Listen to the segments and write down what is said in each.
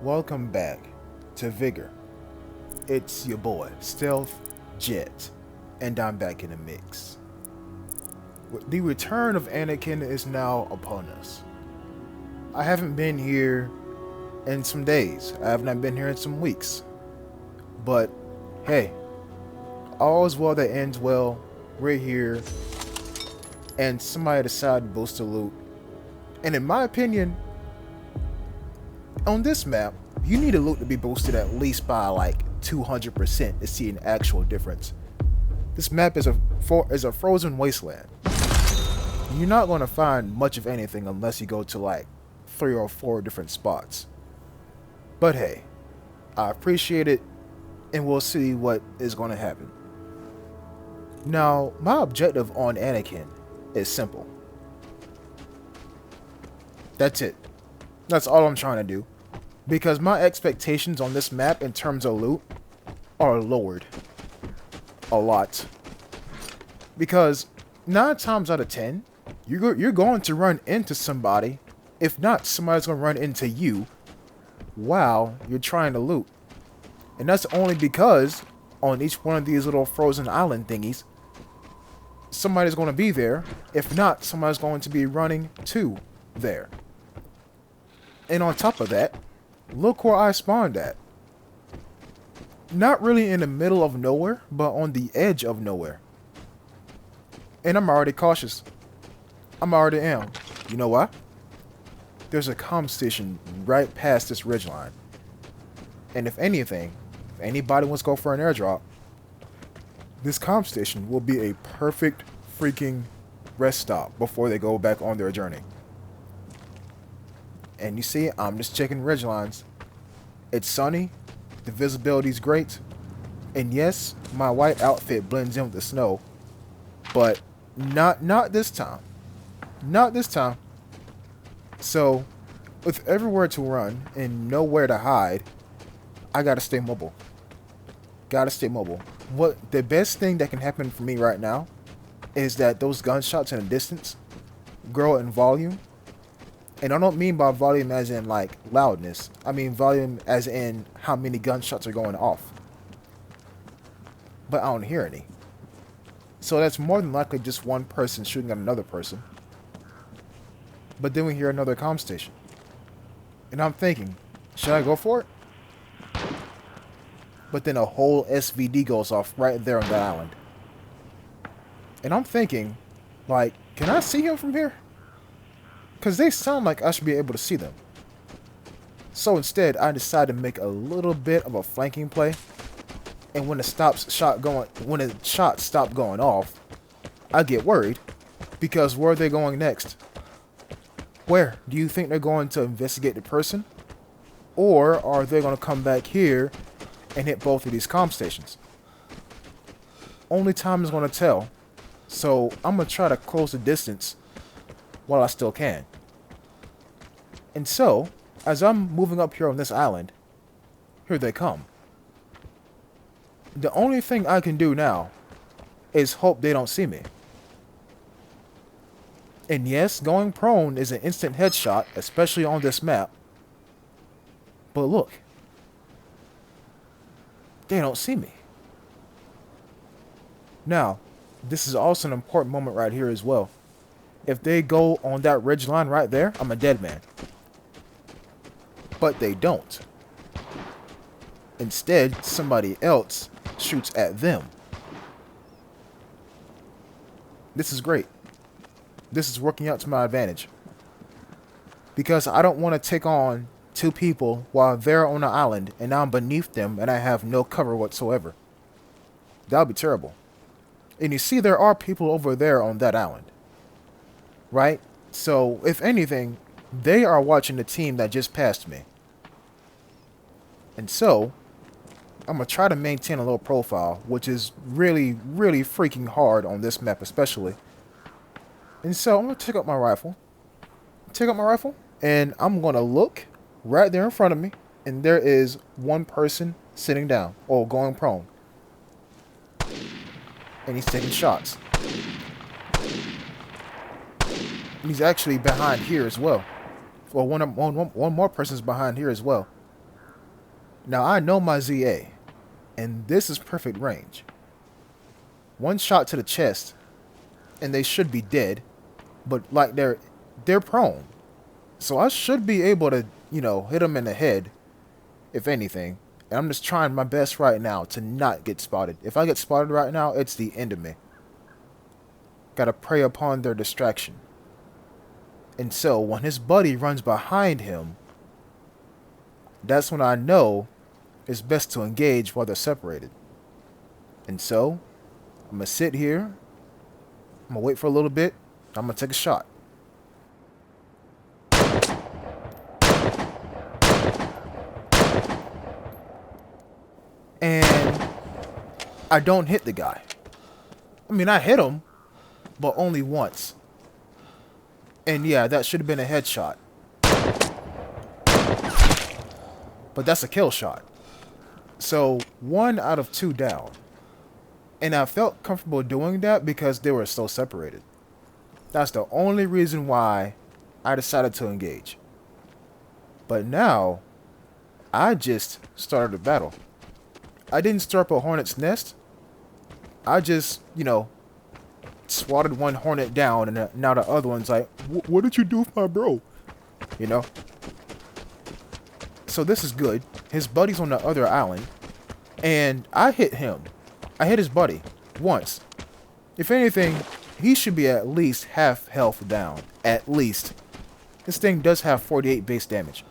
Welcome back to Vigor. It's your boy, Stealth Jet, and I'm back in the mix. The return of Anniken is now upon us. I haven't been here in some days. I have not been here in some weeks. But hey, all is well that ends well. We're here, and somebody decided to boost the loot. And in my opinion, on this map, you need a loot to be boosted at least by like 200% to see an actual difference. This map is a frozen wasteland. You're not going to find much of anything unless you go to like 3 or 4 different spots. But hey, I appreciate it, and we'll see what is going to happen. Now, my objective on Anniken is simple. That's it. That's all I'm trying to do. Because my expectations on this map in terms of loot are lowered a lot. Because 9 times out of 10, you're going to run into somebody. If not, somebody's going to run into you while you're trying to loot. And that's only because on each one of these little frozen island thingies, somebody's going to be there. If not, somebody's going to be running to there. And on top of that, look where I spawned at. Not really in the middle of nowhere, but on the edge of nowhere. And I'm already cautious. I'm already am. You know why? There's a comm station right past this ridgeline. And if anything, if anybody wants to go for an airdrop, this comm station will be a perfect freaking rest stop before they go back on their journey. And you see, I'm just checking ridgelines. It's sunny, the visibility's great, and yes, my white outfit blends in with the snow, but not this time. Not this time. So, with everywhere to run and nowhere to hide, I gotta stay mobile. Gotta stay mobile. What the best thing that can happen for me right now is that those gunshots in the distance grow in volume. And I don't mean by volume as in like loudness. I mean volume as in how many gunshots are going off. But I don't hear any. So that's more than likely just one person shooting at another person. But then we hear another comm station. And I'm thinking, should I go for it? But then a whole SVD goes off right there on that island. And I'm thinking, like, can I see him from here? Because they sound like I should be able to see them. So instead, I decided to make a little bit of a flanking play. And when the shots stop going off, I get worried. Because where are they going next? Where? Do you think they're going to investigate the person? Or are they going to come back here and hit both of these comm stations? Only time is going to tell. So I'm going to try to close the distance while I still can. And so, as I'm moving up here on this island, here they come. The only thing I can do now is hope they don't see me. And yes, going prone is an instant headshot, especially on this map. But look, they don't see me. Now, this is also an important moment right here as well. If they go on that ridge line right there, I'm a dead man. But they don't. Instead, somebody else shoots at them. This is great. This is working out to my advantage. Because I don't want to take on 2 people while they're on the island and I'm beneath them and I have no cover whatsoever. That would be terrible. And you see there are people over there on that island. Right? So, if anything, they are watching the team that just passed me. And so, I'm going to try to maintain a low profile, which is really, really freaking hard on this map especially. And so, I'm going to take up my rifle. And I'm going to look right there in front of me. And there is one person sitting down, or going prone. And he's taking shots. He's actually behind here as well. Well, one more person's behind here as well. Now I know my ZA, and this is perfect range. One shot to the chest, and they should be dead, but like they're prone. So I should be able to, hit them in the head, if anything. And I'm just trying my best right now to not get spotted. If I get spotted right now, it's the end of me. Gotta prey upon their distraction. And so when his buddy runs behind him, that's when I know it's best to engage while they're separated. And so I'm gonna sit here, I'm gonna wait for a little bit, I'm gonna take a shot. And I don't hit the guy. I mean, I hit him, but only once. And yeah, that should have been a headshot. But that's a kill shot. So 1 out of 2 down. And I felt comfortable doing that because they were so separated. That's the only reason why I decided to engage. But now, I just started a battle. I didn't stir up a hornet's nest. I just, swatted one hornet down, and now the other one's like, what did you do with my bro? So this is good. His buddy's on the other island, and I hit him. I hit his buddy once. If anything, he should be at least half health down. At least. This thing does have 48 base damage.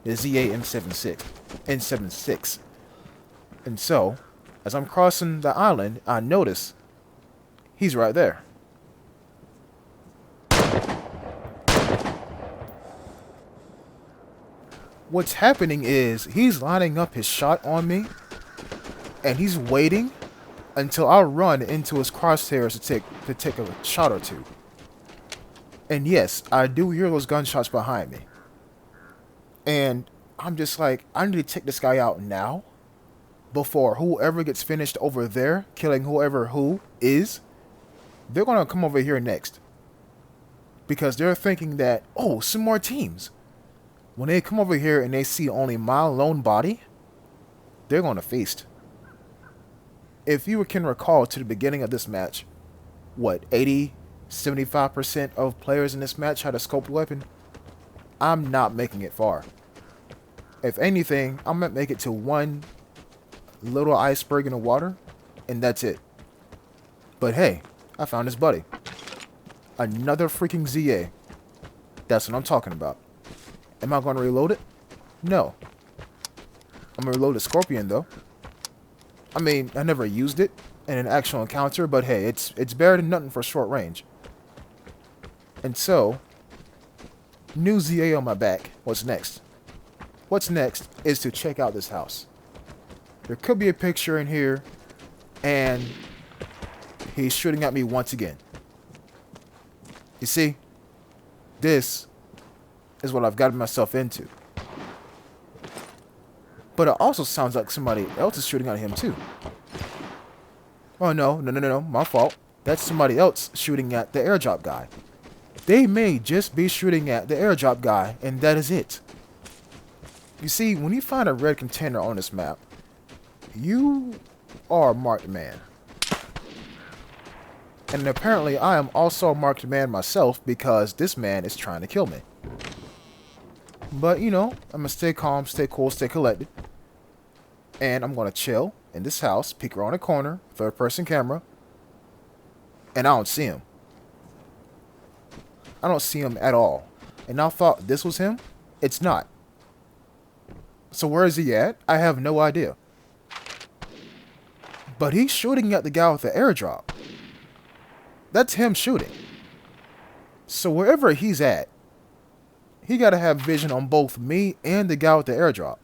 The ZA N76. And so, as I'm crossing the island, I notice he's right there. What's happening is he's lining up his shot on me, and he's waiting until I run into his crosshairs to take a shot or two. And yes, I do hear those gunshots behind me. And I'm just like, I need to take this guy out now before whoever gets finished over there, killing whoever who is, they're going to come over here next. Because they're thinking that, oh, some more teams. When they come over here and they see only my lone body, they're going to feast. If you can recall to the beginning of this match, 75% of players in this match had a scoped weapon? I'm not making it far. If anything, I'm going to make it to one little iceberg in the water, and that's it. But hey, I found his buddy. Another freaking ZA. That's what I'm talking about. Am I going to reload it? No. I'm going to reload the Scorpion, though. I mean, I never used it in an actual encounter, but hey, it's better than nothing for short range. And so, new ZA on my back. What's next? What's next is to check out this house. There could be a picture in here, and he's shooting at me once again. You see, this is what I've gotten myself into. But it also sounds like somebody else is shooting at him too. Oh no, my fault. That's somebody else shooting at the airdrop guy. They may just be shooting at the airdrop guy, and that is it. You see, when you find a red container on this map, you are a marked man. And apparently I am also a marked man myself because this man is trying to kill me. But, I'm going to stay calm, stay cool, stay collected. And I'm going to chill in this house, peek around the corner, third-person camera. And I don't see him. I don't see him at all. And I thought this was him. It's not. So where is he at? I have no idea. But he's shooting at the guy with the airdrop. That's him shooting. So wherever he's at, he got to have vision on both me and the guy with the airdrop.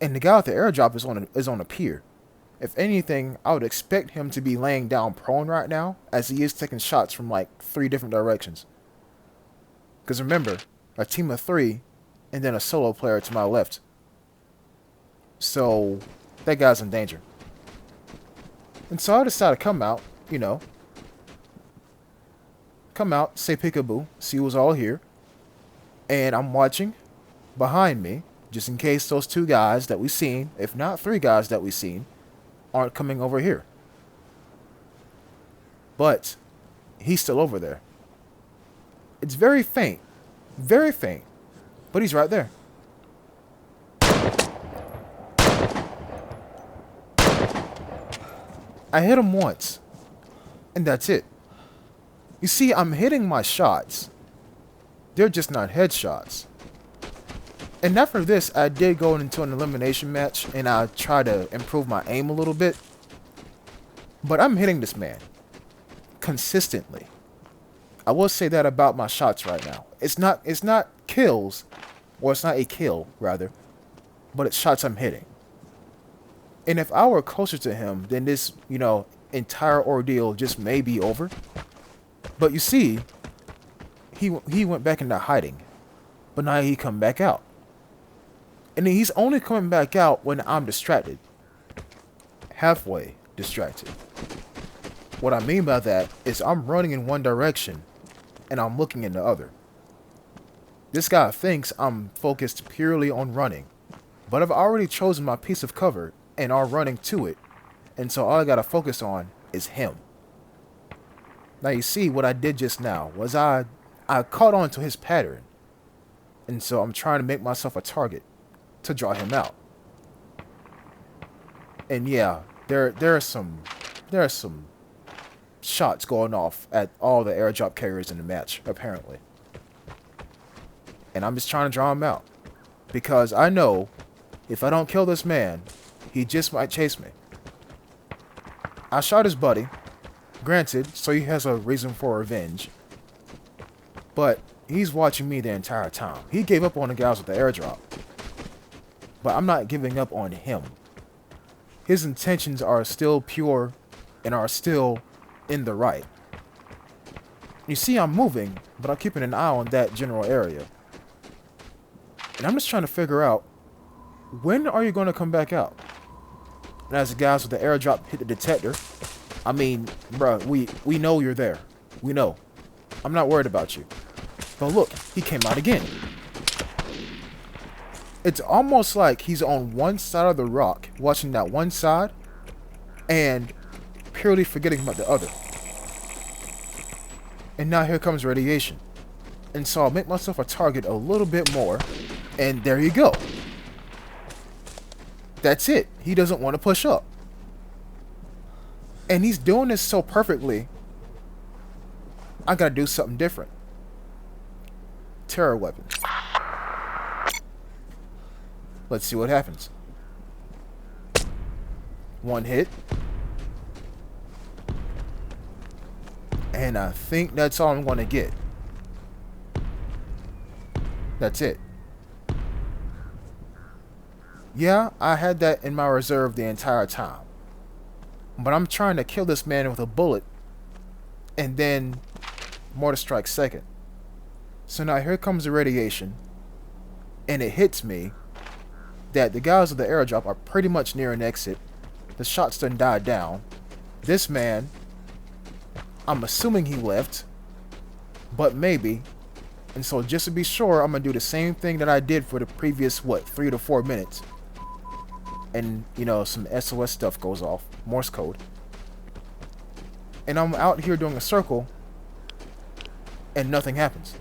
And the guy with the airdrop is on a pier. If anything, I would expect him to be laying down prone right now, as he is taking shots from like 3 different directions. Because remember, a team of 3, and then a solo player to my left. So, that guy's in danger. And so I decided to come out, come out, say peekaboo, see who's all here. And I'm watching, behind me, just in case those two guys that we seen, if not three guys that we seen, aren't coming over here. But he's still over there. It's very faint, but he's right there. I hit him once, and that's it. You see, I'm hitting my shots. They're just not headshots. And after this, I did go into an elimination match, and I tried to improve my aim a little bit. But I'm hitting this man consistently. I will say that about my shots right now. It's not kills, or it's not a kill, rather, but it's shots I'm hitting. And if I were closer to him, then this, entire ordeal just may be over. But you see, he went back into hiding. But now he come back out. And he's only coming back out when I'm distracted. Halfway distracted. What I mean by that is I'm running in one direction and I'm looking in the other. This guy thinks I'm focused purely on running. But I've already chosen my piece of cover and are running to it, and so all I gotta focus on is him. Now you see what I did just now was I caught on to his pattern, and so I'm trying to make myself a target to draw him out. And yeah, there are some shots going off at all the airdrop carriers in the match apparently, and I'm just trying to draw him out because I know if I don't kill this man, he just might chase me. I shot his buddy, granted, so he has a reason for revenge. But he's watching me the entire time. He gave up on the guys with the airdrop. But I'm not giving up on him. His intentions are still pure and are still in the right. You see, I'm moving, but I'm keeping an eye on that general area. And I'm just trying to figure out, when are you going to come back out? And as the guys with the airdrop hit the detector, I mean, bruh, we know you're there. We know. I'm not worried about you. But look, he came out again. It's almost like he's on one side of the rock, watching that one side, and purely forgetting about the other. And now here comes radiation. And so I'll make myself a target a little bit more, and there you go. That's it. He doesn't want to push up. And he's doing this so perfectly, I gotta do something different. Terror weapon. Let's see what happens. One hit. And I think that's all I'm gonna get. That's it. Yeah, I had that in my reserve the entire time. But I'm trying to kill this man with a bullet. And then mortar strike second. So now here comes the radiation. And it hits me that the guys with the airdrop are pretty much near an exit. The shots done died down. This man, I'm assuming he left. But maybe. And so just to be sure, I'm going to do the same thing that I did for the previous, 3 to 4 minutes. And, some SOS stuff goes off. Morse code. And I'm out here doing a circle. And nothing happens.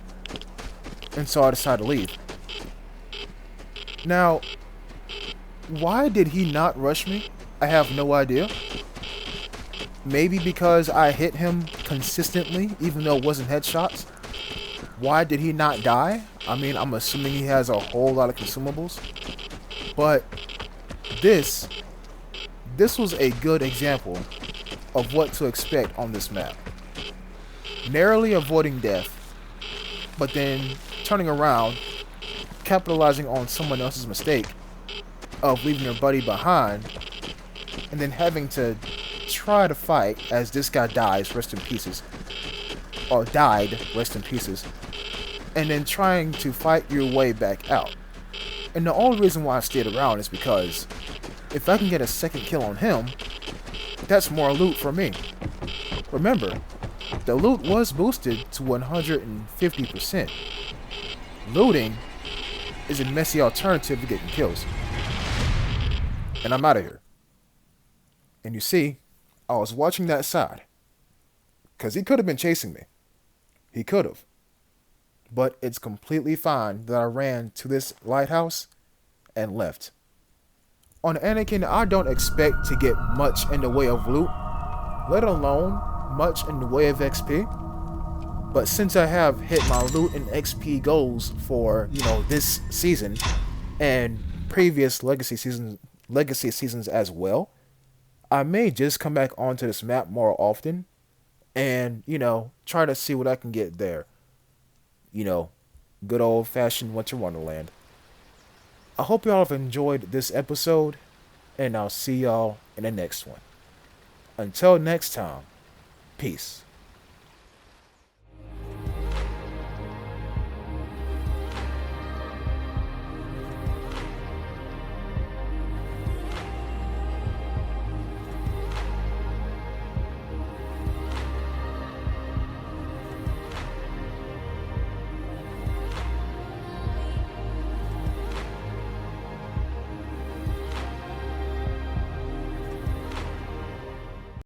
And so I decide to leave. Now, why did he not rush me? I have no idea. Maybe because I hit him consistently, even though it wasn't headshots. Why did he not die? I mean, I'm assuming he has a whole lot of consumables. But this was a good example of what to expect on this map. Narrowly avoiding death, but then turning around, capitalizing on someone else's mistake of leaving your buddy behind, and then having to try to fight as this guy dies, rest in pieces, or died, rest in pieces, and then trying to fight your way back out. And the only reason why I stayed around is because if I can get a second kill on him, that's more loot for me. Remember, the loot was boosted to 150%. Looting is a messy alternative to getting kills. And I'm out of here. And you see, I was watching that side. Because he could have been chasing me. He could have. But it's completely fine that I ran to this lighthouse and left. On Anniken, I don't expect to get much in the way of loot, let alone much in the way of XP. But since I have hit my loot and XP goals for, this season and previous legacy seasons as well, I may just come back onto this map more often and, try to see what I can get there. Good old-fashioned Winter Wonderland. I hope y'all have enjoyed this episode, and I'll see y'all in the next one. Until next time, peace.